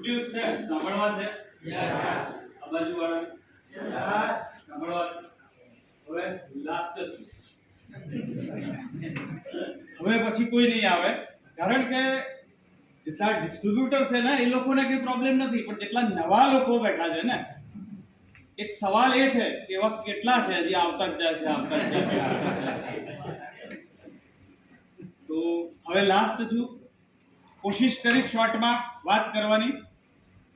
Good news છે, સાંભળવા છે? યસ. આ બાજુ વાળા યસ. સાંભળવા. હવે લાસ્ટ હવે પછી કોઈ નહીં આવે, કારણ કે જેટલા ડિસ્ટ્રીબ્યુટર છે ને એ લોકોને કઈ પ્રોબ્લેમ નથી, પણ જેટલા નવા લોકો બેઠા છે ને, એક સવાલ એ છે કે એવા કેટલા છે હજી આવતા જ જાય છે, આવતા જ જાય છે. તો હવે લાસ્ટ છું, કોશિશ કરીશ શોર્ટમાં વાત કરવાની,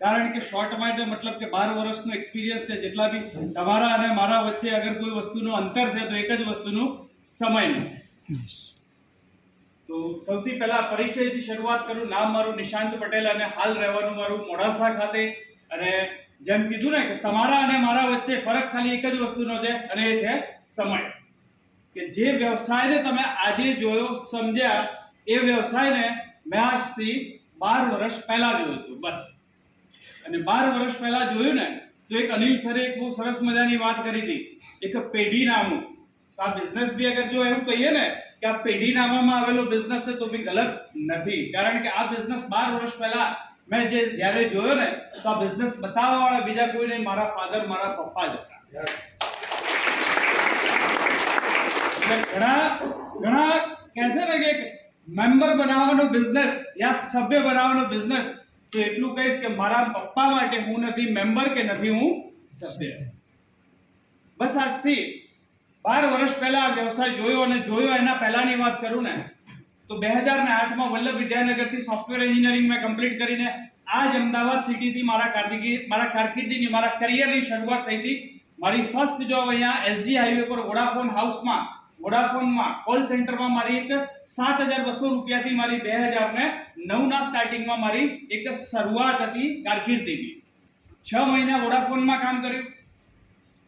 કારણ કે શોર્ટમાં એટલે મતલબ કે 12 વર્ષનો એક્સપિરિયન્સ છે. જેટલા બી તમારા અને મારા વચ્ચે અગર કોઈ વસ્તુનો અંતર છે તો એક જ વસ્તુનું સમયનું. તો સૌથી પહેલા પરિચયથી શરૂઆત કરું. નામ મારું નિશાંત પટેલ અને હાલ રહેવાનું મારું મોડાસા ખાતે. અને જેમ કીધું ને કે તમારા અને મારા વચ્ચે ફરક ખાલી એક જ વસ્તુનો છે, અને એ છે સમય. કે જે વ્યવસાયને તમે આજે જોયો સમજ્યા, એ વ્યવસાયને મેં આજથી 12 વર્ષ પહેલા જોયો હતો, બસ. અને 12 વર્ષ પહેલા જોયું ને તો એક અનિલ સરે એક બહુ સરસ મજાની વાત કરી હતી, એક પેઢી નામું. આ બિઝનેસ બી અગર જો એવું કહીએ ને કે આ પેઢી નામામાં આવેલો બિઝનેસ છે તો બી ગલત નથી, કારણ કે આ બિઝનેસ 12 વર્ષ પહેલા મેં જ્યારે જોયો ને તો આ બિઝનેસ બતાવવા વાળા બીજા કોઈ નહીં, મારા ફાધર, મારા પપ્પા જ હતા. ઘણા કહે છે ને કે મેમ્બર બનાવવાનો બિઝનેસ યા સભ્ય બનાવવાનો બિઝનેસ, તો એટલું કહીશ કે મારા પપ્પા માટે હું નથી મેમ્બર કે નથી હું સભ્ય. બસ આજથી 12 વર્ષ પહેલા આ વ્યવસાય જોયો, અને જોયો એના પહેલાની વાત કરું ને તો 2008માં વલ્લભ વિદ્યાનગરથી સોફ્ટવેર એન્જિનિયરિંગ મેં કમ્પ્લીટ કરીને આ જ અમદાવાદ સિટીથી મારા કારકિર્દીની, મારા કરિયરની શરૂઆત થઈ હતી. મારી ફર્સ્ટ જોબ અહીંયા એસજી હાઈવે પર વોડાફોનમાં કોલ સેન્ટરમાં મારી એક 7,200 રૂપિયાથી મારી 2009ના સ્ટાર્ટિંગમાં મારી એક શરૂઆત હતી કારકિર્દીની. 6 મહિના વોડાફોનમાં કામ કર્યું.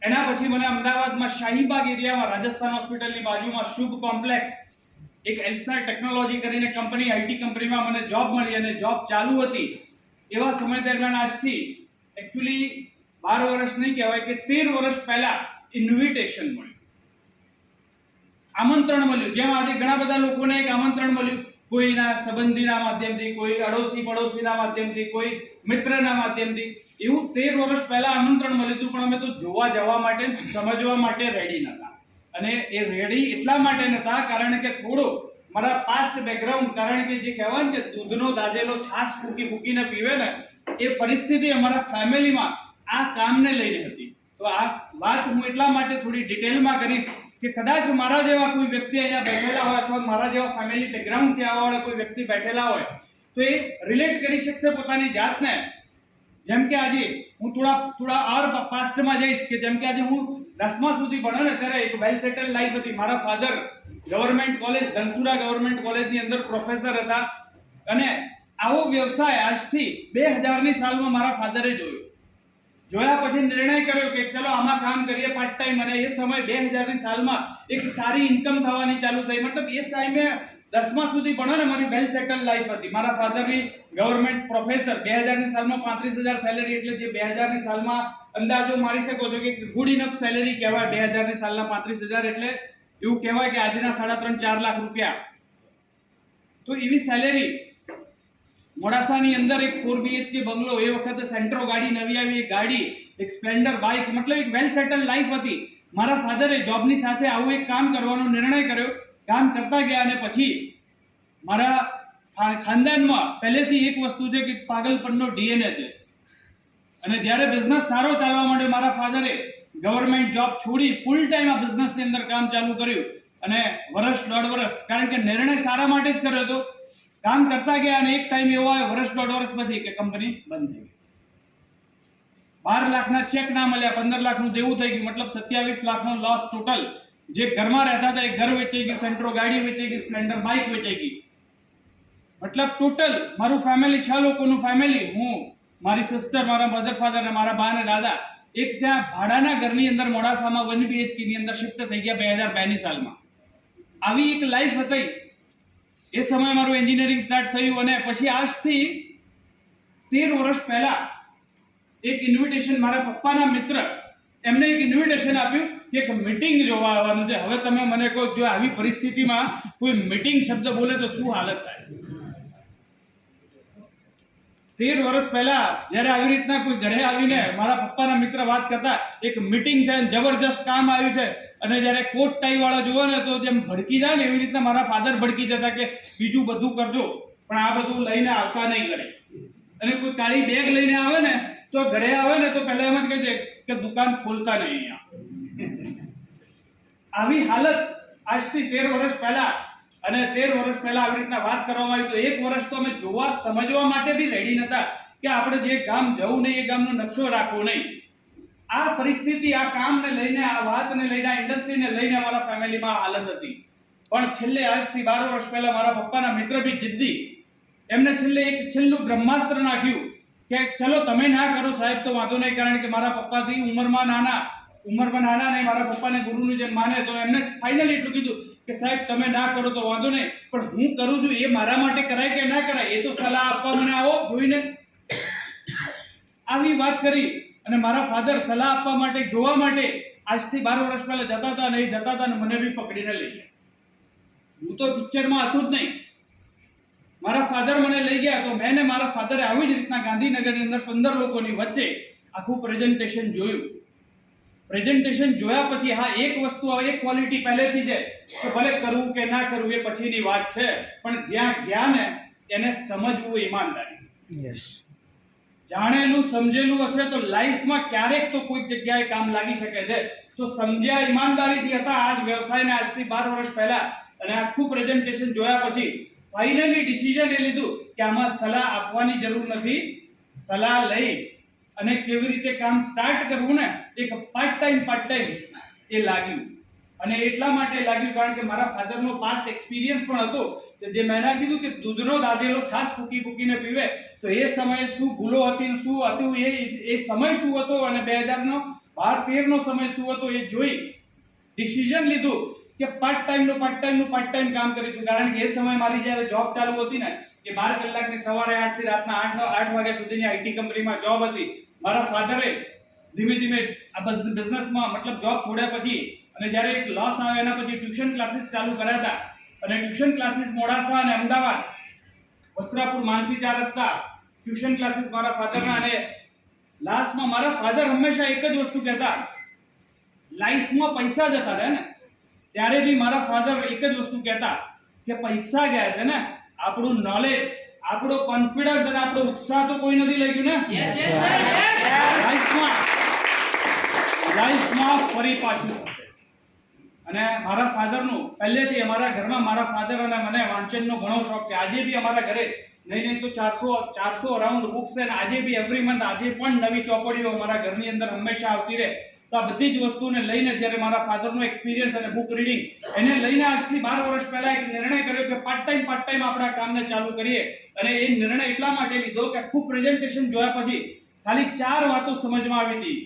એના પછી મને અમદાવાદમાં શાહીબાગ એરિયામાં રાજસ્થાન હોસ્પિટલની બાજુમાં શુભ કોમ્પ્લેક્સ એક એલ્સનાર ટેકનોલોજી કરીને કંપની, આઈટી કંપનીમાં મને જોબ મળી, અને જોબ ચાલુ હતી. એવા સમય દરમિયાન આજથી એકચ્યુઅલી 12 વર્ષ નહીં કહેવાય કે 13 વર્ષ પહેલા ઇન્વિટેશન મળ્યું, આમંત્રણ મળ્યું. જેમ આજે ઘણા બધા લોકોને એક આમંત્રણ મળ્યું, કોઈના સંબંધીના માધ્યમથી, કોઈ અડોશી પડોશીના માધ્યમથી, કોઈ મિત્રના માધ્યમથી, એવું 13 વર્ષ પહેલા આમંત્રણ મળ્યું હતું. પણ અમે તો જોવા જવા માટે, સમજવા માટે રેડી નહોતા. અને એ રેડી એટલા માટે નહોતા કારણ કે થોડો મારા પાસ્ટ બેકગ્રાઉન્ડ, કારણ કે જે કહેવાય ને કે દૂધનો દાજેલો છાશ ફૂકીને પીવે ને, એ પરિસ્થિતિ અમારા ફેમિલીમાં આ કામને લઈને હતી. તો આ વાત હું એટલા માટે થોડી ડિટેલમાં કરીશ કે કદાચ મારા જેવા કોઈ વ્યક્તિ અહીંયા બેઠેલા હોય, અથવા મારા જેવા ફેમિલી બેકગ્રાઉન્ડથી આવવાવાળા કોઈ વ્યક્તિ બેઠેલા હોય તો એ રિલેટ કરી શકશે પોતાની જાતને. જેમ કે આજે હું થોડા ઓર પાસ્ટમાં જઈશ, કે જેમ કે આજે હું 10મા સુધી ભણ્યો ને ત્યારે એક વેલ સેટલ લાઈફ હતી. મારા father government college, Dhansura government કોલેજની અંદર પ્રોફેસર હતા. અને આવો વ્યવસાય આજથી 2000ની સાલમાં મારા ફાધરે જોયા પછી નિર્ણય કર્યો કે ચલો આમાં કામ કરીએ પાર્ટ ટાઈમ. અને એ સમય 2000ની સાલમાં એક સારી ઇન્કમ થવાની ચાલુ થઈ. મતલબ એ ટાઈમે 10મા સુધી ભણ્યો ને, મારી વેલ સેટલ લાઈફ હતી. મારા ફાધરની ગવર્મેન્ટ પ્રોફેસર, 2000ની સાલમાં 35,000 સેલેરી, એટલે જે 2000ની સાલમાં અંદાજો મારી શકો છો કે ગુડ ઇનફ સેલેરી કહેવાય. 2000ની સાલના 35,000 એટલે એવું કહેવાય કે આજના 3.5-4 લાખ રૂપિયા. તો એવી સેલેરી, મોડાસાની અંદર એક 4 BHK બંગલો, એ વખતે સેન્ટ્રો ગાડી નવી આવી, એક ગાડી, એક સ્પ્લેન્ડર બાઇક, મતલબ એક વેલ સેટલ લાઈફ હતી. મારા ફાધરે જોબની સાથે આવું એક કામ કરવાનો નિર્ણય કર્યો. કામ કરતા ગયા, અને પછી મારા ખાનદાનમાં પહેલેથી એક વસ્તુ છે કે પાગલપનનો DNA છે. અને જ્યારે બિઝનેસ સારો ચાલવા માંડ્યો, મારા ફાધરે ગવર્મેન્ટ જોબ છોડી ફૂલ ટાઈમ આ બિઝનેસની અંદર કામ ચાલુ કર્યું. અને વર્ષ, 1.5 વર્ષ, કારણ કે નિર્ણય સારા માટે જ કર્યો હતો, કામ કરતા ગયા. અને એક ટાઈમ એવો આવ્યો વર્ષ, 1.5 વર્ષ પછી કે કંપની બંધ થઈ ગઈ. 12 લાખના ચેક ના મળ્યા, 15 લાખનું દેવું થઈ ગયું, મતલબ 27 લાખનો લોસ ટોટલ. જે ઘરમાં રહેતા હતા એ ઘર વેચાઈ ગયું, સેન્ટ્રો ગાડી વેચાઈ ગઈ, સ્પ્લેન્ડર બાઇક વેચાઈ ગઈ. મતલબ ટોટલ મારું ફેમિલી, 6 લોકોનું ફેમિલી, હું, મારી સિસ્ટર, મારા મધર ફાધર અને મારા બા અને દાદા, એક ત્યાં ભાડાના ઘરની અંદર મોડાસામાં 1 BHK ની અંદર શિફ્ટ થઈ ગયા 2002ની સાલમાં. આવી એક લાઈફ હતી. એ સમયે મારું એન્જિનિયરિંગ સ્ટાર્ટ થયું. અને પછી આજથી 13 વર્ષ પહેલા એક ઇન્વિટેશન, મારા પપ્પાના મિત્ર, એમને એક ઇન્વિટેશન આપ્યું કે એક મીટિંગ જોવા આવવાનું છે. હવે તમે મને કહો, જો આવી પરિસ્થિતિમાં કોઈ મીટિંગ શબ્દ બોલે તો શું હાલત થાય? 13 વર્ષ પહેલા જ્યારે આવી રીતના કોઈ ઘરે આવીને મારા પપ્પાના મિત્ર વાત કરતા, એક મીટિંગ છે, જબરજસ્ત કામ આવ્યું છે, અને જ્યારે કોટ ટાઈ વાળા જુઓ ને તો જેમ ભડકી જાય ને એવી રીતના મારા ફાધર ભડકી જતા કે બીજું બધું કરજો પણ આ બધું લઈને આવતા નહીં ઘરે. અને કોઈ કાળી બેગ લઈને આવે ને તો ઘરે આવે ને તો પહેલા એમ જ કહે છે કે દુકાન ખોલતા નહીં અહીંયા. આવી હાલત આજથી 13 વર્ષ પહેલા, અને 13 વર્ષ પહેલા આવી રીતના વાત કરવામાં આવી તો 1 વર્ષ તો અમે જોવા સમજવા માટે બી રેડી નતા કે આપણે જે ગામ જવું નહીં, એ ગામનો નકશો રાખવો નહીં. આ પરિસ્થિતિ, આ કામને લઈને, આ વાતને લઈને, આ ઇન્ડસ્ટ્રીને લઈને અમારા ફેમિલીમાં હાલત હતી. પણ છેલ્લે આજથી 12 વર્ષ પહેલા મારા પપ્પાના મિત્ર બી જિદ્દી, એમને છેલ્લે એક છેલ્લું બ્રહ્માસ્ત્ર નાખ્યું કે ચલો તમે ના કરો સાહેબ તો વાંધો નહીં, કારણ કે મારા પપ્પાથી ઉંમરમાં નાના ને મારા પપ્પાને ગુરુનું જેમ માને, તો એમને ફાઇનલી એટલું કીધું કે સાહેબ તમે ના કરો તો વાંધો નહીં, પણ હું કરું છું એ મારા માટે કરાય કે ના કરાય એ તો સલાહ આપવા મને આવો જોઈને. આવી વાત કરી અને મારા ફાધર સલાહ આપવા માટે, જોવા માટે આજથી 12 વર્ષ પહેલા જતા હતા, અને એ જતા હતા અને મને બી પકડીને લઈ ગયા. હું તો પિક્ચરમાં હતું જ નહીં, મારા ફાધર મને લઈ ગયા તો મેં ને મારા ફાધરે આવી જ રીતના ગાંધીનગરની અંદર 15 લોકોની વચ્ચે આખું પ્રેઝન્ટેશન જોયું. પ્રેઝન્ટેશન જોયા પછી હા, એક વસ્તુ, એક ક્વોલિટી પહેલેથી છે કે ભલે કરવું કે ના કરવું એ પછીની વાત છે, પણ જ્યાં ગયા ને એને સમજવું ઈમાનદારી. જાણેલું સમજેલું હશે તો લાઈફમાં ક્યારેક તો કોઈક જગ્યાએ કામ લાગી શકે છે. તો સમજ્યા ઈમાનદારીથી હતા આજ વ્યવસાયને આજથી 12 વર્ષ પહેલા, અને આખું પ્રેઝન્ટેશન જોયા પછી ફાઇનલી ડિસિઝન એ લીધું કે આમાં સલાહ આપવાની જરૂર નથી, સલાહ લઈ અને કેવી રીતે કામ સ્ટાર્ટ કરવું ને એક પાર્ટ ટાઈમ એ લાગ્યું. અને એટલા માટે લાગ્યું કારણ કે મારા ફાધરનો પાસ્ટ એક્સપિરિયન્સ પણ હતો, જે મેં કીધું કે દૂધનો દાજેલો છાશ ફૂકીને પીવે, તો એ સમયે શું ભૂલો હતી, શું હતું, એ સમય શું હતો, અને 2013નો સમય શું હતો એ જોઈ ડિસિઝન લીધું કે પાર્ટ ટાઈમ કામ કરીશું. કારણ કે એ સમય મારી જ્યારે જોબ ચાલુ હતી ને કે 12 કલાકની સવારે 8 થી રાતના 8 વાગ્યા સુધીની આઈટી કંપનીમાં જોબ હતી. મારા ફાધરે ધીમે ધીમે આ બિઝનેસમાં મતલબ જોબ છોડ્યા પછી, અને જ્યારે એક લોસ આવ્યો એના પછી ટ્યુશન ક્લાસીસ ચાલુ કર્યા હતા, અને ટ્યુશન ક્લાસીસ મોડાસા અને અમદાવાદ, વસ્ત્રાપુર, માનસી 4 રસ્તા ટ્યુશન ક્લાસીસ મારા ફાધરના. અને લાસ્ટમાં મારા ફાધર હંમેશા એક જ વસ્તુ કહેતા, લાઈફમાં પૈસા જતા રહે ને ત્યારે બી મારા ફાધર એક જ વસ્તુ કહેતા કે પૈસા ગયા છે ને, આપણું નોલેજ, આપણો કોન્ફિડન્સ અને આપણો ઉત્સાહ તો કોઈ નથી લઈ ગયું ને. લાઈફમાં ફરી પાછું થશે. અને મારા ફાધરનું પહેલેથી અમારા ઘરમાં, મારા ફાધર અને મને વાંચનનો ઘણો શોખ છે. આજે બી અમારા ઘરે નહીં તો 400 અરાઉન્ડ બુક્સ છે, અને આજે બી એવરી મંથ, આજે પણ નવી ચોપડીઓ અમારા ઘરની અંદર હંમેશા આવતી રહે. તો આ બધી જ વસ્તુને લઈને જ્યારે મારા ફાધરનો એક્સપિરિયન્સ અને બુક રીડિંગ એને લઈને આજથી 12 વર્ષ પહેલા એક નિર્ણય કર્યો કે પાર્ટ ટાઈમ આપણા કામને ચાલુ કરીએ. અને એ નિર્ણય એટલા માટે લીધો કે આખું પ્રેઝન્ટેશન જોયા પછી ખાલી 4 વાતો સમજમાં આવી હતી,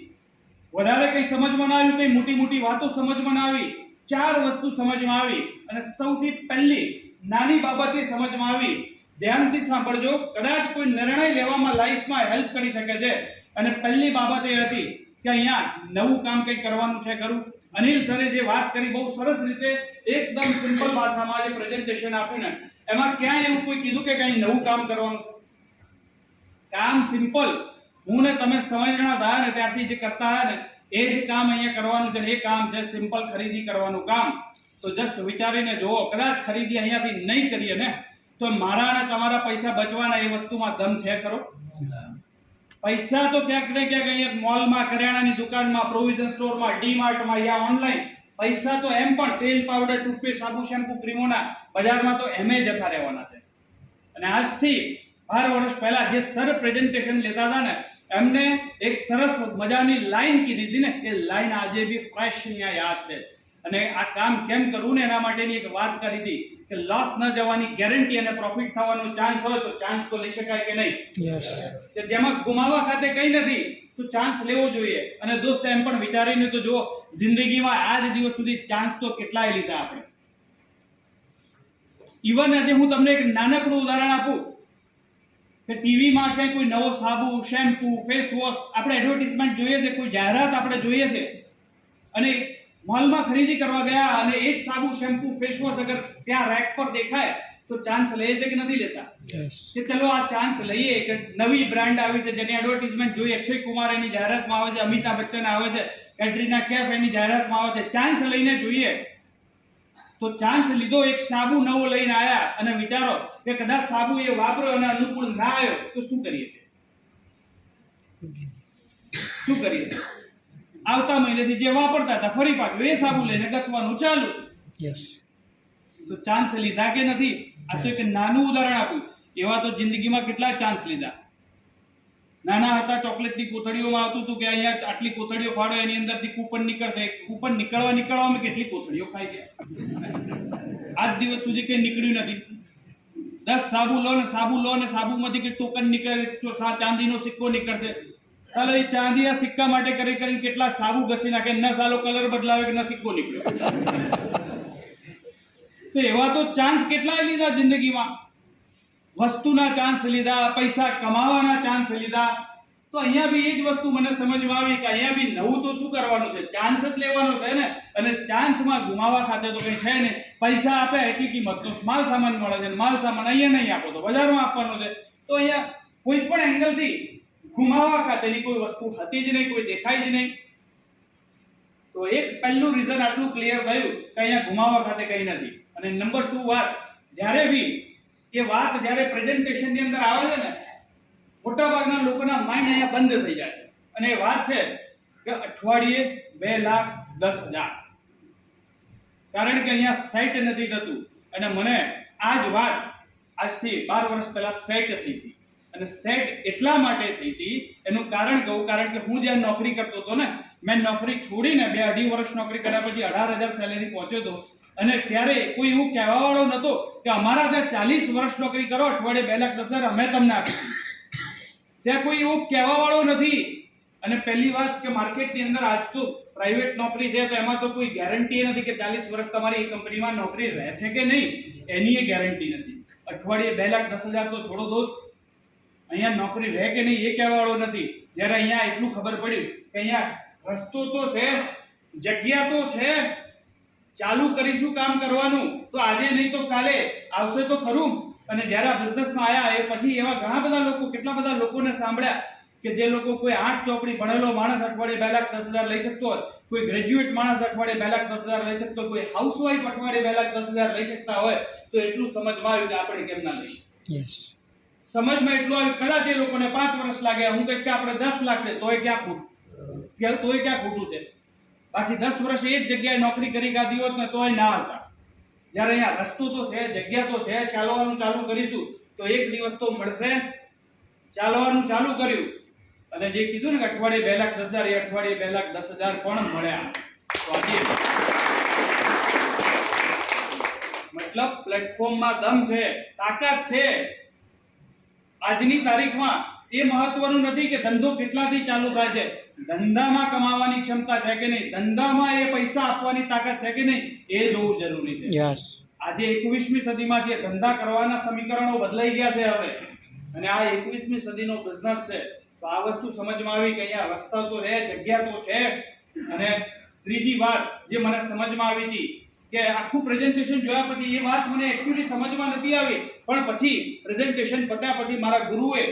વધારે કંઈ સમજમાં ના આવ્યું, કંઈ મોટી વાતો સમજમાં ના આવી, 4 વસ્તુ સમજમાં આવી. અને સૌથી પહેલી નાની બાબત એ સમજમાં આવી, ધ્યાનથી સાંભળજો, કદાચ કોઈ નિર્ણય લેવામાં લાઈફમાં હેલ્પ કરી શકે છે. અને પહેલી બાબત એ હતી કે અહીંયા નવું કામ કંઈ કરવાનું છે ખરું. અનિલ સરે જે વાત કરી બહુ સરસ રીતે એકદમ સિમ્પલ ભાષામાં જે પ્રેઝન્ટેશન આપ્યું ને, એમાં ક્યાંય એવું કોઈ કીધું કે કંઈ નવું કામ કરવાનું? કામ સિમ્પલ, હું ને તમે સમજણા થયા ને ત્યારથી જે કરતા હતા ને એ જ કામ અહીંયા કરવાનું છે. એ કામ છે સિમ્પલ ખરીદી કરવાનું કામ. તો જસ્ટ વિચારીને જુઓ, કદાચ ખરીદી અહીંયાથી નહીં કરીએ ને તો મારા અને તમારા પૈસા બચવાના એ વસ્તુમાં દમ છે ખરો? પૈસા તો ક્યાંક ને ક્યાંક અહીંયા મોલમાં, કરિયાણાની દુકાનમાં, પ્રોવિઝન સ્ટોરમાં, ડીમાર્ટમાં યા ઓનલાઈન, પૈસા તો એમ પણ તેલ, પાવડર, ટૂથપેસ્ટ, સાબુ, શેમ્પુ, ક્રીમોના બજારમાં તો એમે જતા રહેવાના છે. અને આજથી 12 વર્ષ પહેલા જે સર પ્રેઝન્ટેશન લેતા હતા ને, એમને એક સરસ મજાની લાઈન કીધી હતી ને, એ લાઈન આજે બી ફ્રેશ અહીંયા યાદ છે. અને આ કામ કેમ કરવું ને એના માટેની એક વાત કરી હતી કે લોસ ન જવાની ગેરંટી અને પ્રોફિટ થવાનો ચાન્સ હોય તો ચાન્સ તો લઈ શકાય કે નહીં? કે જેમાં ગુમાવવા ખાતે કંઈ નથી તો ચાન્સ લેવો જોઈએ. અને દોસ્ત એમ પણ વિચારીને તો જો, જિંદગીમાં આજ દિવસ સુધી ચાન્સ તો કેટલાય લીધા આપણે. ઇવન આજે હું તમને એક નાનકડું ઉદાહરણ આપું કે ટીવીમાં ક્યાંય કોઈ નવો સાબુ, શેમ્પુ, ફેસ વોશ આપણે એડવર્ટાઇઝમેન્ટ જોઈએ છે, કોઈ જાહેરાત આપણે જોઈએ છે, અને મોલમાં ખરીદી કરવા ગયા અને એ જ સાબુ, શેમ્પુ, ફેસ વોશ અગર ત્યાં રેક પર દેખાય તો ચાન્સ લે છે કે નથી લેતા? Yes. કે ચલો આ ચાન્સ લઈએ કે નવી બ્રાન્ડ આવી છે જેની એડવર્ટાઇઝમેન્ટ જોઈ, અક્ષય કુમાર એની જાહેરાતમાં આવે છે, અમિતાભ બચ્ચન આવે છે, કેટરીના કૈફ એની જાહેરાતમાં આવે છે, ચાન્સ લઈને જોઈએ. તો ચાન્સ લીધો, એક સાબુ નવો લઈને આયા અને વિચારો કે કદાચ સાબુ એ વાપર્યો અને અનુકૂળ ના આવ્યો તો શું કરીએ છીએ? શું કરીએ છીએ? આવતા મહિનેથી જે વાપરતા હતા ફરી પાછું એ સાબુ લઈને ઘસવાનું ચાલુ. Yes. તો ચાન્સ લીધા કે નથી? આ તો એક નાનું ઉદાહરણ આપ્યું. એવા તો જિંદગીમાં કેટલા ચાન્સ લીધા. નાના હતા ચોકલેટની કોથળીઓમાં આવતું હતું કે અહીંયા આટલી કોથળીઓ ફાડો એની અંદરથી કૂપન નીકળશે. કૂપન નીકળવામાં કેટલી કોથળીઓ ખાઈ ગયા. આજ દિવસ સુધી કંઈ નીકળ્યું નથી. 10 સાબુ લો ને સાબુમાંથી કે ટોકન નીકળે, ચાંદીનો સિક્કો નીકળશે. ચાલો એ ચાંદીના સિક્કા માટે કરીને કેટલા સાબુ ઘસી નાખે, ન સાલો કલર બદલાવે કે ન સિક્કો નીકળ્યો. તો એવા તો ચાન્સ કેટલા લીધા જિંદગીમાં. વસ્તુના ચાન્સ લીધા, પૈસા કમાવાના ચાન્સ લીધા. તો અહીંયા બી એ જ વસ્તુ મને સમજમાં આવી કે અહીંયા બી નવું તો શું કરવાનું છે? ચાન્સ જ લેવાનો છે ને. અને ચાન્સમાં ગુમાવા ખાતે તો કંઈ છે ને. પૈસા આપે એટલી કિંમત તો માલ સામાન મળે છે, માલ સામાન અહીંયા નહીં આપો તો બજારમાં આપવાનો છે. તો અહીંયા કોઈ પણ એંગલથી ગુમાવા ખાતેની કોઈ વસ્તુ હતી જ નહીં, કોઈ દેખાય જ નહીં. તો એક પહેલું રીઝન આટલું ક્લિયર થયું કે અહીંયા ગુમાવા ખાતે કંઈ નથી. અને નંબર 2 વાત, જ્યારે બી એ વાત જ્યારે પ્રેઝન્ટેશનની અંદર આવે છે ને, મોટાભાગના લોકોના માઇન્ડ અહીંયા બંધ થઈ જાય છે. અને એ વાત છે કે અઠવાડિયે 2,10,000. કારણ કે અહીંયા સેટ નથી થતું. અને મને આ જ વાત આજથી 12 વર્ષ પહેલા સેટ થઈ હતી. અને સેટ એટલા માટે થઈ હતી, એનું કારણ કહું, કારણ કે હું જ્યાં નોકરી કરતો હતો ને, મેં નોકરી છોડીને 2-2.5 વર્ષ નોકરી કર્યા પછી 18,000 સેલેરી પહોંચ્યો હતો. અને ત્યારે કોઈ એવું કહેવાવાળો નહોતો કે અમારા ત્યાં 40 વર્ષ નોકરી કરો, અઠવાડિયે 2,10,000 અમે તમને આપીશું. ત્યાં કોઈ એવું કહેવાવાળો નથી. અને પહેલી વાત કે માર્કેટની અંદર આજ તો પ્રાઇવેટ નોકરી છે તો એમાં તો કોઈ ગેરંટી નથી કે 40 વર્ષ તમારી કંપનીમાં નોકરી રહેશે કે નહીં, એની એ ગેરંટી નથી. અઠવાડિયે 2,10,000 તો છોડો દોસ્ત, અહીંયા નોકરી રહે કે નહીં એ કહેવાવાળો નથી. જ્યારે અહીંયા એટલું ખબર પડ્યું કે અહીંયા રસ્તો તો છે, જગ્યા તો છે, ચાલુ કરીશું કામ કરવાનું, તો આજે નહીં તો કાલે આવશે તો ખરું. અને જ્યારે આ બિઝનેસમાં આવ્યા એ પછી એવા ઘણા બધા લોકો, કેટલા બધા લોકોને સાંભળ્યા કે જે લોકો, કોઈ 8 ચોપડી ભણેલો માણસ અઠવાડિયે 2,10,000 લઈ શકતો હોય, કોઈ ગ્રેજ્યુએટ માણસ અઠવાડિયે 2,10,000 લઈ શકતો, કોઈ હાઉસવાઈફ અઠવાડિયે 2,10,000 લઈ શકતા હોય. તો એટલું સમજમાં આવ્યું કે આપણે કેમ ના લઈ શકીએ. Yes. સમજમાં એટલું આવ્યું, કદાચ એ લોકોને 5 વર્ષ લાગ્યા, હું કહીશ કે આપણે 10 લાગશે તોય ક્યાં ખોટું છે. બાકી 10 વર્ષ એ જ જગ્યાએ નોકરી કરી ગાધી હોત ને તોય ના હતા. જ્યારે અહીંયા રસ્તો તો છે, જગ્યા તો છે, ચાલવાનું ચાલુ કરીશું તો એક દિવસ તો મળશે. ચાલવાનું ચાલુ કર્યું અને જે કીધું ને કે અઠવાડિયે 2,10,000, એ અઠવાડિયે 2,10,000 પણ મળ્યા. તો આજે મતલબ પ્લેટફોર્મમાં દમ છે, તાકાત છે. આજની તારીખમાં એ મહત્વનું નથી કે ધંધો કેટલાથી ચાલુ થાય છે, ધંધામાં કમાવાની ક્ષમતા છે કે નહીં, ધંધામાં એ પૈસા આપવાની તાકાત છે કે નહીં, એ જોવું જરૂરી છે. Yes. આજે 21મી સદીમાં જે ધંધા કરવાના સમીકરણો બદલાઈ ગયા છે હવે, અને આ 21મી સદીનો બિઝનેસ છે. તો આ વસ્તુ સમજમાં આવી કે અહીંયા રસ્તા તો છે, જગ્યા તો છે. અને ત્રીજી વાત જે મને સમજમાં આવી હતી કે આખું પ્રેઝન્ટેશન જોયા પછી એ વાત મને એક્ચ્યુઅલી સમજમાં નથી આવી, પણ પછી પ્રેઝન્ટેશન પત્યા પછી મારા ગુરુએ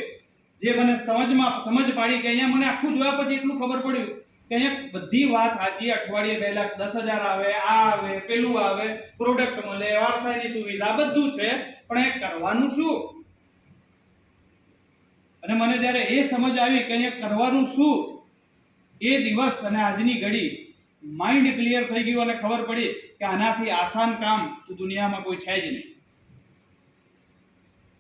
જે મને સમજ પાડી કે અહીંયા મને આખું જોયા પછી એટલું ખબર પડ્યું કે અહીંયા બધી વાત સાચી. અઠવાડિયે 2,10,000 આવે, આ આવે, પેલું આવે, પ્રોડક્ટ મળે, વારસાઈની સુવિધા, બધું છે, પણ એ કરવાનું શું? અને મને જ્યારે એ સમજ આવી કે અહીંયા કરવાનું શું, એ દિવસ અને આજની ઘડી માઇન્ડ ક્લિયર થઈ ગયું અને ખબર પડી કે આનાથી આસાન કામ તો દુનિયામાં કોઈ છે જ નહીં.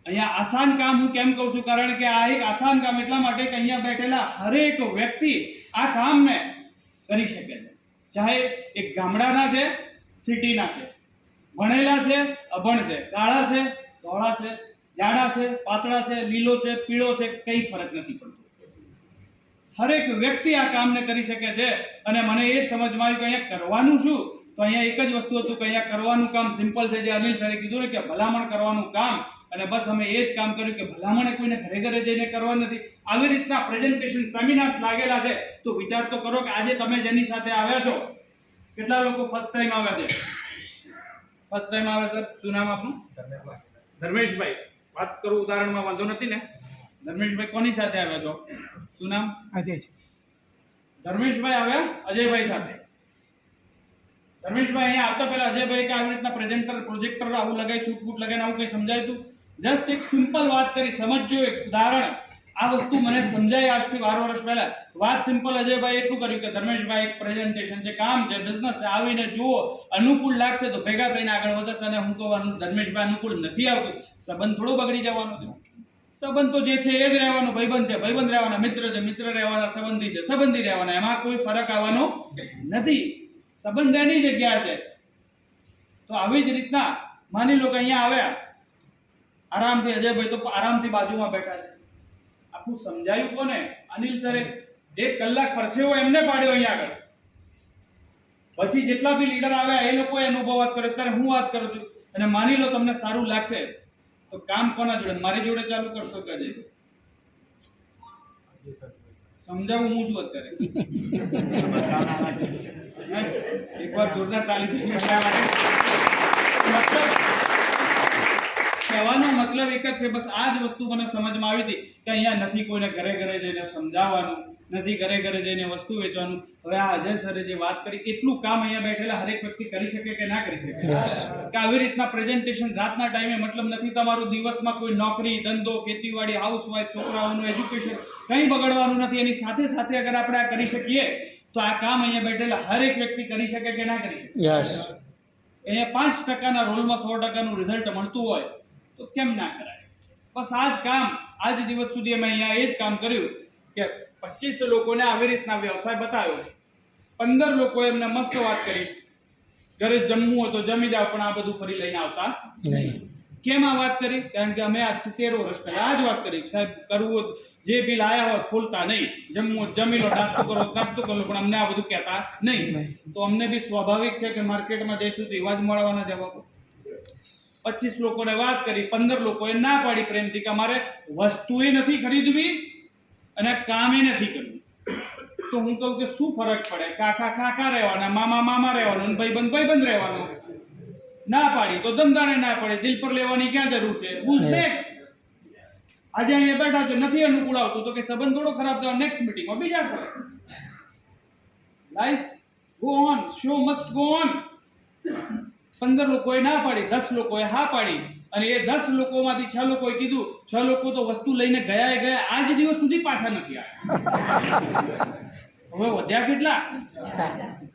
અહીંયા આસાન કામ હું કેમ કહું છું, કારણ કે આ એક આસાન કામ એટલા માટે કે અહીંયા બેઠેલા હરેક વ્યક્તિ આ કામને કરી શકે છે. ચાહે એક ગામડાના છે, સિટીના છે, ભણેલા છે, અભણ છે, કાળા છે, ધોળા છે, જાડા છે, પાતળા છે, લીલો છે, પીળો છે, કંઈ ફરક નથી પડતો. હરેક વ્યક્તિ આ કામને કરી શકે છે. અને મને એ જ સમજમાં આવ્યું કે અહીંયા કરવાનું શું, તો અહીંયા એક જ વસ્તુ હતું કે અહીંયા કરવાનું કામ સિમ્પલ છે. જે અનિલ સરે કીધું ને કે ભલામણ કરવાનું કામ, અને બસ અમે એ જ કામ કર્યું કે ભલામણે કોઈને ઘરે જઈને કરવા નથી. આવી રીતના પ્રેઝન્ટેશન સેમિનાર્સ લાગેલા છે. તો વિચાર તો કરો કે આજે તમે જેની સાથે આવ્યા છો, કેટલા લોકો ફર્સ્ટ ટાઈમ આવ્યા છે? ફર્સ્ટ ટાઈમ આવે સર, શું નામ આપનું? ધર્મેશભાઈ, વાત કરું ઉદાહરણમાં, વાંધો નથી ને? ધર્મેશભાઈ કોની સાથે આવ્યા છો? શું નામ? અજય છે. ધર્મેશભાઈ આવ્યા અજયભાઈ સાથે. ધર્મેશભાઈ અહીંયા આવતા પહેલા અજયભાઈ કે આવી રીતના પ્રોજેક્ટર આવું લગાવી, શૂટબૂટ લગાવીને આવું કંઈ સમજાયું? જસ્ટ એક સિમ્પલ વાત કરી, સમજજો. એક ઉદાહરણ, આ વસ્તુ મને સમજાય આજથી 12 વર્ષ પહેલા. વાત સિમ્પલ. અજયભાઈ એટલું કર્યું કે ધર્મેશભાઈ એક પ્રેઝન્ટેશન છે, કામ છે, બિઝનેસ છે, આવીને જુઓ, અનુકૂળ લાગશે તો ભેગા થઈને આગળ વધશે. અને હું કહેવાનું, ધર્મેશભાઈ અનુકૂળ નથી આવતું, સંબંધ થોડો બગડી જવાનો છે. સંબંધ તો જે છે એ જ રહેવાનો. ભાઈબંધ છે, ભાઈબંધ રહેવાના. મિત્ર છે, મિત્ર રહેવાના. સંબંધી છે, સંબંધી રહેવાના. એમાં કોઈ ફરક આવવાનો નથી. સંબંધ એની જગ્યા છે. તો આવી જ રીતના માની લો કે અહીંયા આવ્યા આરામથી, અજયભાઈ તો આરામથી બાજુમાં બેઠા છે. આખું સમજાયું કોને? અનિલ સરે 1 કલાક પરસેવો એમને પાડ્યો અહીંયા આગળ. પછી જેટલા બી લીડર આવ્યા એ લોકોએ અનુભવ વાત કર્યો. અત્યારે હું વાત કરું છું. અને માની લો તમને સારું લાગશે તો કામ કોના જોડે? મારી જોડે ચાલુ કરશો કે અજય? સમજાવું હું છું અત્યારે. એકવાર જોરદાર તાળી થી કહેવાનો મતલબ એક જ છે. બસ આ જ વસ્તુ મને સમજમાં આવી હતી કે અહીંયા નથી કોઈને ઘરે ઘરે જઈને સમજાવવાનું, નથી ઘરે ઘરે જઈને વસ્તુ વેચવાનું. હવે આ અજય સરે જે વાત કરી, એટલું કામ અહીંયા બેઠેલા હરેક વ્યક્તિ કરી શકે કે ના કરી શકે? કે આવી રીતના પ્રેઝન્ટેશન રાતના ટાઈમે, મતલબ નથી તમારું દિવસમાં કોઈ નોકરી, ધંધો, ખેતીવાડી, હાઉસવાઇફ, છોકરાઓનું એજ્યુકેશન કંઈ બગડવાનું નથી. એની સાથે સાથે અગર આપણે આ કરી શકીએ તો આ કામ અહીંયા બેઠેલા હરેક વ્યક્તિ કરી શકે કે ના કરી શકે? અહીંયા 5%ના રોલમાં 100%નું રિઝલ્ટ મળતું હોય તો કેમ ના કરાય? બસ આ જ કામ, આજ દિવસ સુધી અમે અહીંયા એ જ કામ કર્યું કે 25 લોકોને આવી રીતના વ્યવસાય બતાવ્યો. 15 લોકોએ એમને મસ્ત વાત કરી, ઘરે જમવું હોય તો જમી જાવ, પણ આ બધું ફરી લઈને આવતા નહીં. કેમ આ વાત કરી? કારણ કે અમે આજથી 13 વર્ષ પહેલા આ જ વાત કરી, સાહેબ કરવું જે બિલ આયા હોય ખોલતા નહીં, જમવું જમી લો, નાસ્તો કરો નાસ્તો કરો, પણ અમને આ બધું કહેતા નહીં. તો અમને બી સ્વાભાવિક છે કે માર્કેટમાં જઈશું તો એવા જ મળવાના જવાબો. 25 લોકોને વાત કરી, 15 લોકોએ ના પાડી પ્રેમથી કે અમારે વસ્તુએ નથી ખરીદવી અને કામે નથી કરવું. તો હું કહું કે શું ફરક પડે? કાકા કાકા રહેવાના, મામા મામા રહેવાનું, ભાઈબંધ ભાઈબંધ રહેવાનું. ના પાડી તો ધંધાને ના પાડી, દિલ પર લેવાની ક્યાં જરૂર છે? Who's next? આજે અહીંયા બેઠા છે, નથી અનુકૂળ આવતું તો કે સંબંધ થોડો ખરાબ થયો, નેક્સ્ટ મીટિંગમાં બીજા પર. Life go on, show must go on. 15 લોકોએ ના પાડી, 10 લોકોએ હા પાડી, અને એ 10 લોકોમાંથી 6 લોકોએ કીધું. 6 લોકો તો વસ્તુ લઈને ગયા આજ દિવસ સુધી પાછા નથી આવ્યા. હવે વધ્યા કેટલા?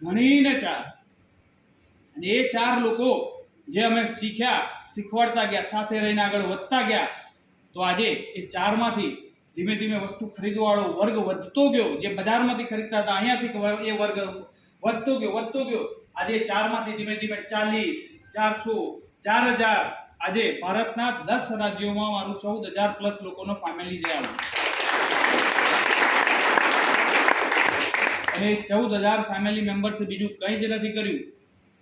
ગણીને 4. અને એ 4 લોકો જે અમે શીખ્યા, શીખવાડતા ગયા, સાથે રહીને આગળ વધતા ગયા, તો આજે એ 4 માંથી ધીમે ધીમે વસ્તુ ખરીદવાવાળો વર્ગ વધતો ગયો. જે બજારમાંથી ખરીદતા હતા અહીંયાથી એ વર્ગ વધતો ગયો. આજે 4 માંથી ધીમે ધીમે 40, 400, 4000, આજે ભારતના 10 રાજ્યોમાં મારું 14,000 પ્લસ લોકોનો ફેમિલી છે આવ્યું. અને 14,000 ફેમિલી મેમ્બર્સે બીજું કંઈ જ નથી કર્યું.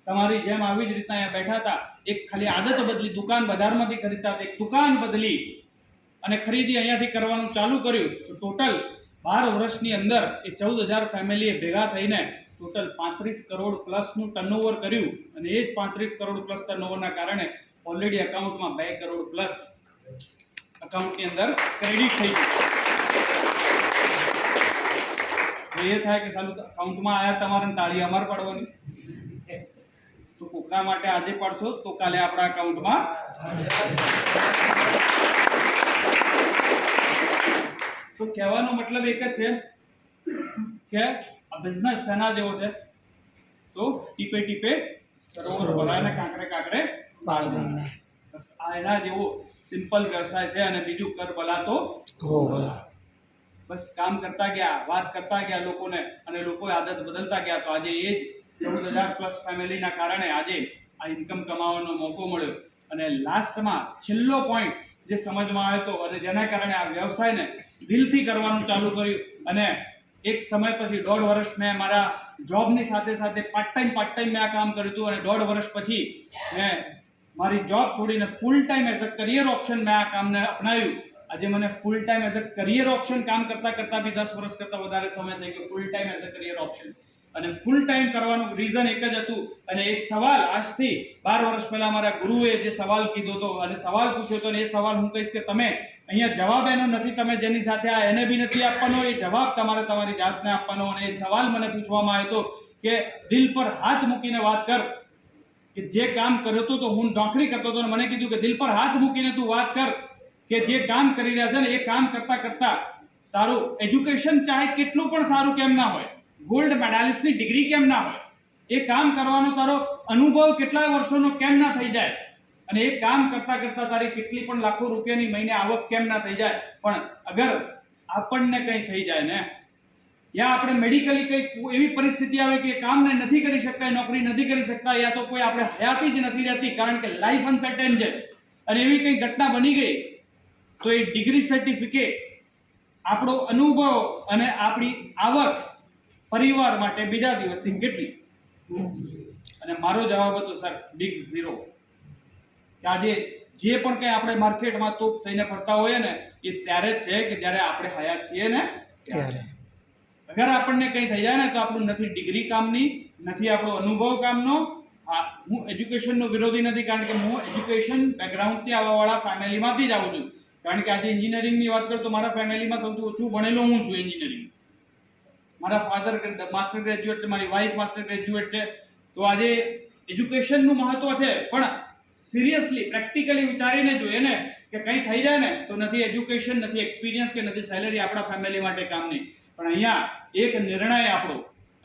તમારી જેમ આવી જ રીતના અહીંયા બેઠા હતા. એક ખાલી આદત બદલી, દુકાન બજારમાંથી ખરીદતા હતા, એક દુકાન બદલી અને ખરીદી અહીંયાથી કરવાનું ચાલુ કર્યું. તો ટોટલ 12 વર્ષની અંદર એ 14,000 ફેમિલીએ ભેગા થઈને ટોટલ 35 કરોડ પ્લસનું ટર્નઓવર કર્યું. અને એ જ 35 કરોડ પ્લસ ટર્નઓવરના કારણે ઓલરેડી અકાઉન્ટમાં 2 કરોડ પ્લસ અકાઉન્ટની અંદર ક્રેડિટ થઈ ગયું. એ થાય કે સાલું અકાઉન્ટમાં આયા, તમારે તાળી અમાર પાડવાની. તો કોકના માટે આજે પાડશો તો કાલે આપણા અકાઉન્ટમાં. તો કહેવાનો મતલબ એક જ છે કે આ બિઝનેસ શેના જેવો છે? તો ટીપે ટીપે સરોવર ભરાય ને કાંકરે કાંકરે પાળ બને. બસ આ એના જેવો સિમ્પલ વ્યવસાય છે. અને બીજું કર ભલા તો હો ભલા. બસ કામ કરતા ગયા, વાત કરતા ગયા લોકોને, અને લોકોએ આદત બદલતા ગયા. તો આજે એ જ 14,000 પ્લસ ફેમિલીના કારણે આજે આ ઇન્કમ કમાવાનો મોકો મળ્યો. અને લાસ્ટમાં છેલ્લો પોઈન્ટ જે સમજમાં આવ્યો હતો, અને જેના કારણે આ વ્યવસાયને દિલથી કરવાનું ચાલુ કર્યું. અને એક સમય પછી 1.5 વર્ષ મેં મારા જોબની સાથે સાથે પાર્ટ ટાઈમ મેં આ કામ કર્યું હતું. અને 1.5 વર્ષ પછી મેં મારી જોબ છોડીને full time as a career option મેં આ કામને અપનાવ્યું. આજે મને full time as a career option કામ કરતા બી 10 વર્ષ કરતા વધારે સમય થઈ ગયો. Full time as a career option અને ફૂલ ટાઈમ કરવાનું રીઝન એક જ હતું. અને એક સવાલ આજથી 12 વર્ષ પહેલા મારા ગુરુએ જે સવાલ કીધો હતો અને સવાલ પૂછ્યો હતો, અને એ સવાલ હું કહીશ કે તમે અહીંયા જવાબ એનો નથી, તમે જેની સાથે આ એને બી નથી આપવાનો, એ જવાબ તમારે તમારી જાતને આપવાનો. અને એ સવાલ મને પૂછવામાં આવ્યો હતો કે દિલ પર હાથ મૂકીને વાત કર કે જે કામ કરતો તો હું નોકરી કરતો હતો, મને કીધું કે દિલ પર હાથ મૂકીને તું વાત કર કે જે કામ કરી રહ્યા છે ને એ કામ કરતા કરતા તારું એજ્યુકેશન ચાહે કેટલું પણ સારું કેમ ના હોય, ગોલ્ડ મેડાલિસ્ટની ડિગ્રી કેમ ના હોય, એ કામ કરવાનો તારો અનુભવ કેટલા વર્ષોનો કેમ ના થઈ જાય, અને એ કામ કરતા કરતા તારી કેટલી પણ લાખો રૂપિયાની મહિને આવક કેમ ના થઈ જાય. પણ અગર આપણને કંઈ થઈ જાય ને, યા આપણે મેડિકલી કંઈક એવી પરિસ્થિતિ આવે કે કામને નથી કરી શકતા, નોકરી નથી કરી શકતા, યા તો કોઈ આપણે હયાતી જ નથી રહેતી કારણ કે લાઈફ અનસર્ટેન છે, અને એવી કંઈ ઘટના બની ગઈ, તો એ ડિગ્રી સર્ટિફિકેટ, આપણો અનુભવ અને આપણી આવક પરિવાર માટે બીજા દિવસથી કેટલી? અને મારો જવાબ હતો સર બિગ ઝીરો. કે આજે જે પણ કંઈ આપણે માર્કેટમાં તોપ થઈને ફરતા હોઈએ ને, એ ત્યારે જ છે કે જ્યારે આપણે હયાત છીએ ને ત્યારે. અગર આપણને કંઈ થઈ જાય ને તો આપણું નથી ડિગ્રી કામની, નથી આપણો અનુભવ કામનો. હું એજ્યુકેશનનો વિરોધી નથી, કારણ કે હું એજ્યુકેશન બેકગ્રાઉન્ડથી આવવાવાળા ફેમિલીમાંથી જ આવું છું. કારણ કે આજે એન્જિનિયરિંગની વાત કરું તો મારા ફેમિલીમાં સૌથી ઓછું ભણેલો હું છું એન્જિનિયરિંગ. મારા ફાધર માસ્ટર ગ્રેજ્યુએટ છે, મારી વાઈફ માસ્ટર ગ્રેજ્યુએટ છે. તો આજે એજ્યુકેશનનું મહત્વ છે, પણ સિરિયસલી પ્રેક્ટિકલી વિચારીને જોઈએ ને કે કંઈ થઈ જાય ને તો નથી એજ્યુકેશન, નથી એક્સપિરિયન્સ કે નથી સેલેરી આપણા ફેમિલી માટે કામની. પણ અહીંયા એક નિર્ણય આપણો,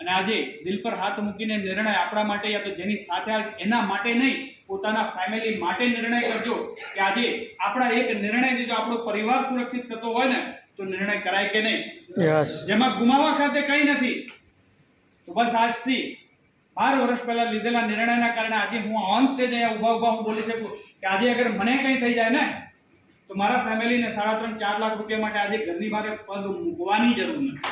અને આજે દિલ પર હાથ મૂકીને નિર્ણય આપણા માટે, યા તો જેની સાથે એના માટે નહીં, પોતાના ફેમિલી માટે નિર્ણય કરજો કે આજે આપણા એક નિર્ણયથી જો આપણો પરિવાર સુરક્ષિત થતો હોય ને તો નિર્ણય કરાય કે નહીં. જેમાં ગુમાવા ખાતે કંઈ નથી. તો બસ આજથી 12 વર્ષ પહેલા લીધેલા નિર્ણયના કારણે આજે હું ઓન સ્ટેજ અહીંયા ઊભા હું બોલી શકું કે આજે અગર મને કંઈ થઈ જાય ને તો મારા ફેમિલીને 3.5-4 લાખ રૂપિયા માટે આજે ઘરની બહાર પગ મૂકવાની જરૂર નથી.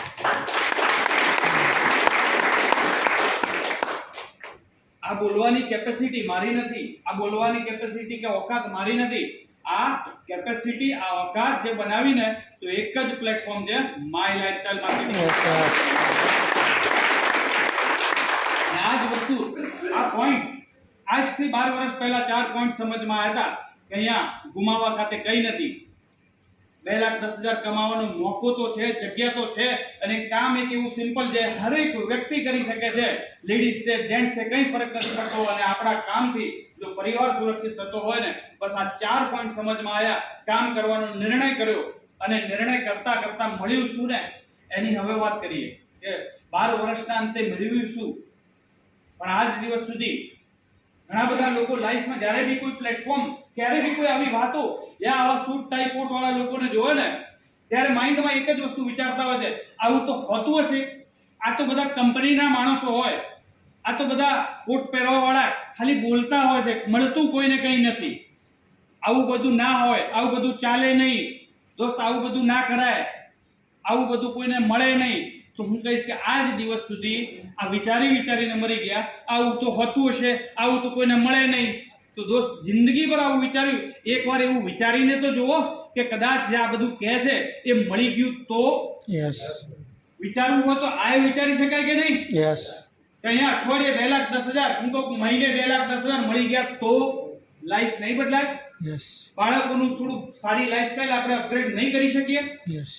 આ બોલવાની કેપેસિટી મારી નથી, આ બોલવાની કેપેસિટી કે ઓકાત મારી નથી. આ કેપેસિટી, આ ઓકાત જે બનાવીને તો એક જ પ્લેટફોર્મ છે માય લાઈફસ્ટાઈલ માર્કેટિંગ. આ જ વસ્તુ, આ પોઈન્ટ્સ આજથી 12 વર્ષ પહેલા 4 પોઈન્ટ સમજમાં આવ્યા હતા કે અહીંયા ગુમાવવા ખાતે કંઈ નથી. 2,10,000 કમાવાનો મોકો તો છે, જગ્યા તો છે, અને કામ એક એવું સિમ્પલ છે, હરેક વ્યક્તિ કરી શકે છે, લેડીઝ છે, જેન્ટ્સ છે, કંઈ ફરક નથી પડતો. અને આપણા કામથી જો પરિવાર સુરક્ષિત થતો હોય ને, બસ આ 4 પોઈન્ટ સમજમાં આવ્યા, કામ કરવાનો નિર્ણય કર્યો, અને નિર્ણય કરતા કરતા મળ્યું શું ને એની હવે વાત કરીએ કે 12 વર્ષના અંતે મેળવ્યું શું. પણ આજ દિવસ સુધી ઘણા બધા લોકો લાઈફમાં જ્યારે બી કોઈ પ્લેટફોર્મ, ક્યારે બી કોઈ આવી વાતો યા આવા સૂટ ટાઈ કોટ વાળા લોકોને જોવે ને ત્યારે માઇન્ડમાં એક જ વસ્તુ વિચારતા હોય છે, આવું તો હોતું હશે, આ તો બધા કંપનીના માણસો હોય, આ તો બધા કોટ પહેરવા વાળા ખાલી બોલતા હોય છે, મળતું કોઈને કંઈ નથી, આવું બધું ના હોય, આવું બધું ચાલે નહીં દોસ્ત, આવું બધું ના કરાય, આવું બધું કોઈને મળે નહીં. તો હું કહીશ કે આજ દિવસ સુધી આ વિચારીને મરી ગયા, આવું તો હોતું હશે, આવું તો કોઈને મળે નહીં. તો દોસ્ત જિંદગી પર આવું વિચાર્યું, એકવાર એવું વિચારીને તો જુઓ કે કદાચ જે આ બધું કહે છે એ મળી ગયું તો. વિચારવું હોય તો આ વિચારી શકાય કે નહીં? કે અહીંયા અઠવાડિયે 2,10,000, હું કહું મહિને 2,10,000 મળી ગયા તો લાઈફ નહીં બદલાય? બાળકોનું થોડું સારી લાઈફસ્ટાઈલ આપણે અપગ્રેડ નહીં કરી શકીએ?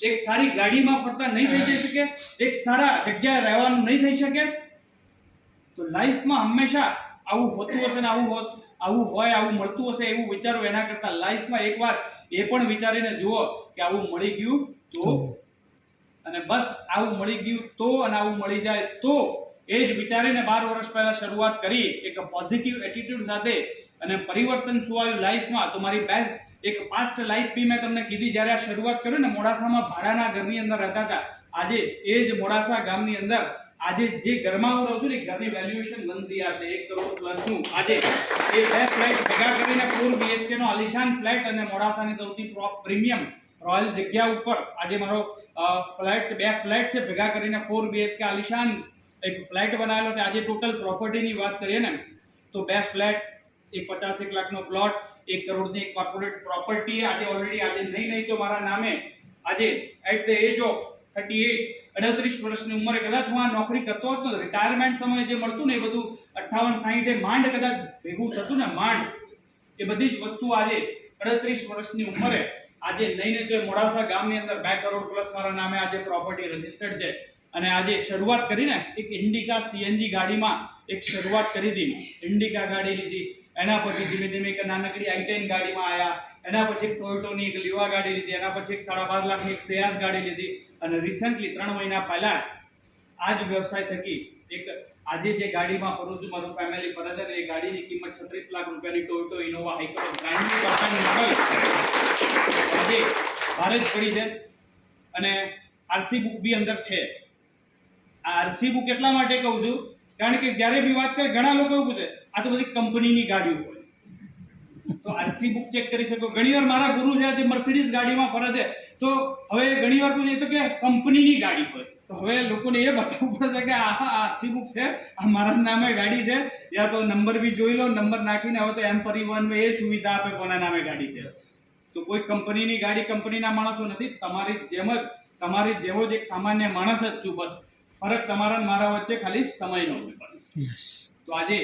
એક સારી ગાડીમાં ફરતા નહીં થઈ જઈ શકે? એક સારા જગ્યાએ રહેવાનું નહીં થઈ શકે? તો લાઈફમાં હંમેશા આવું હોતું હશે ને આવું હોય, આવું મળતું હશે એવું વિચારો. એના કરતા લાઈફમાં એકવાર એ પણ વિચારીને જુઓ કે આવું મળી ગયું તો. અને બસ આવું મળી ગયું તો, અને આવું મળી જાય તો, એ જ વિચારીને 12 વર્ષ પહેલા શરૂઆત કરી એક પોઝિટિવ એટીટ્યુડ સાથે. અને પરિવર્તન શું આવ્યું લાઈફમાં તો મારી બેસ્ટ એક પાસ્ટ લાઈફ બી મેં તમને કીધી. જ્યારે આ શરૂઆત કરી ને મોડાસામાં ભાડાના ઘરની અંદર રહેતા હતા, આજે એ જ મોડાસા ગામની અંદર આજે જે ઘરમાં હું રહું છું ને ઘરની વેલ્યુએશન 1 CR છે, 1 કરોડ પ્લસનું. આજે એ 2 ફ્લેટ ભેગા કરીને 4 BHK નો આલિશાન ફ્લેટ, અને મોડાસાની સૌથી પ્રીમિયમ રોયલ જગ્યા ઉપર આજે મારો ફ્લેટ છે, 2 ફ્લેટ છે ભેગા કરીને 4 BHK આલિશાન એક ફ્લેટ બનાવેલો છે. આજે ટોટલ પ્રોપર્ટીની વાત કરીએ ને તો 2 ફ્લેટ, એક 50-1 લાખનો પ્લોટ, 1 કરોડની કોર્પોરેટ પ્રોપર્ટી આજે ઓલરેડી આજે નહીં તો મારા નામે આજે એટ ધ એજ ઓફ 38 વર્ષની ઉંમરે કદાચ હું આ નોકરી કરતો હોત ને, રિટાયરમેન્ટ સમયે જે મળતું ને એ બધું 58-60 માંડ કદાચ ભેગું થતું ને, માંડ એ બધી જ વસ્તુ આજે 38 વર્ષની ઉંમરે આજે નહીં તો મોડાસા ગામની અંદર 2 કરોડ પ્લસ મારા નામે આજે પ્રોપર્ટી રજીસ્ટર્ડ છે. અને આજે શરૂઆત કરીને એક ઇન્ડિકા સીએનજી ગાડીમાં એક શરૂઆત કરી હતી. ઇન્ડિકા ગાડી લીધી, એના પછી ધીમે ધીમે એક નાનકડી i10 ગાડીમાં આવ્યા, એના પછી એક ટોયોટોની એક લીવા ગાડી લીધી, એના પછી એક 12.5 લાખની એક સેયાસ ગાડી લીધી, અને રિસન્ટલી 3 મહિના પહેલા આ જ વ્યવસાય થકી એક આજે જે ગાડીમાં ફરું છું, મારું ફેમિલી ફરે છે, એ ગાડીની કિંમત 36 લાખ રૂપિયાની Toyota Innova Hycross brand new company model આજે ભારે જ પડી છે. અને આરસી બુક બી અંદર છે. આ આરસી બુક એટલા માટે કહું છું કારણ કે જ્યારે બી વાત કરે ઘણા લોકો એવું પૂછે આ તો બધી કંપનીની ગાડીઓ હોય, તો આરસી બુક ચેક કરી શકો. ઘણીવાર મારા ગુરુ છે જે મર્સિડીઝ ગાડીમાં ફરે છે, તો હવે ઘણીવાર પૂછે તો કે કંપનીની ગાડી હોય, તો હવે લોકોને એ બતાવવું પડે કે આ આરસી બુક છે, આ મારા નામે ગાડી છે, યા તો નંબર બી જોઈ લો, નંબર નાખીને હવે તો એમ પરિવહન એ સુવિધા આપે કોના નામે ગાડી છે. તો કોઈ કંપનીની ગાડી કંપનીના માણસો નથી, તમારી જેમ જ તમારી જેવો જ એક સામાન્ય માણસ જ છું. બસ ફરક તમારા મારા વચ્ચે ખાલી સમયનો છે બસ. તો આજે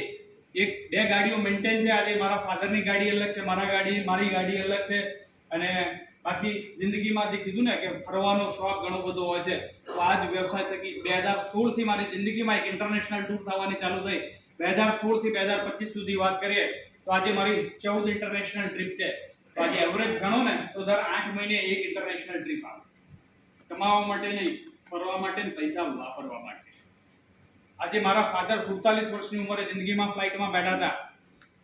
1-2 ગાડીઓ મેન્ટેન છે. આજે મારા ફાધરની ગાડી અલગ છે, મારી ગાડી અલગ છે. અને બાકી જિંદગીમાં જે કીધું ને કે ફરવાનો શોખ ઘણો બધો હોય છે, તો આ જ વ્યવસાય થકી 2016 થી મારી જિંદગીમાં એક ઇન્ટરનેશનલ ટૂર થવાની ચાલુ થઈ. 2016 થી 2025 સુધી વાત કરીએ તો આજે મારી 14 ઇન્ટરનેશનલ ટ્રીપ છે. તો આજે એવરેજ ગણો ને તો દર 8 મહિને એક ઇન્ટરનેશનલ ટ્રીપ આવે. કમાવા માટે નહીં, ફરવા માટે ને પૈસા વાપરવા માટે. આજે મારા ફાધર 47 વર્ષની ઉંમરે જિંદગીમાં ફ્લાઇટમાં બેઠા હતા.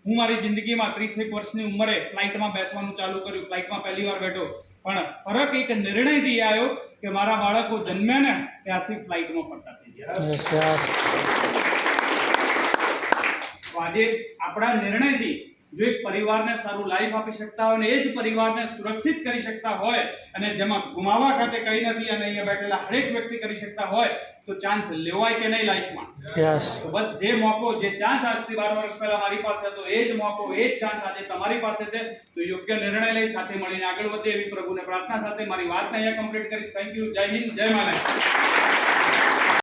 હું મારી જિંદગીમાં 31 વર્ષની ઉંમરે ફ્લાઇટમાં બેસવાનું ચાલુ કર્યું, ફ્લાઇટમાં પહેલી વાર બેઠો. પણ ફરક એક નિર્ણયથી આવ્યો કે મારા બાળકો જન્મ્યા ને ત્યારથી ફ્લાઇટમાં ફરતા થઈ ગયા. તો આજે આપણા નિર્ણયથી જો એક પરિવારને સારું લાઈફ આપી શકતા હોય અને એ જ પરિવારને સુરક્ષિત કરી શકતા હોય, અને જેમાં ગુમાવા ખાતે કંઈ નથી અને અહીંયા બેઠેલા હરેક વ્યક્તિ કરી શકતા હોય, તો ચાન્સ લેવાય કે નહીં લાઈફમાં? તો બસ જે મોકો, જે ચાન્સ આજથી 12 વર્ષ પહેલા મારી પાસે હતો, એ જ મોકો, એ જ ચાન્સ આજે તમારી પાસે છે. તો યોગ્ય નિર્ણય લઈ સાથે મળીને આગળ વધે એવી પ્રભુને પ્રાર્થના સાથે મારી વાતને અહીંયા કમ્પ્લીટ કરીશ. Thank you. જય હિન્દ, જય માતા.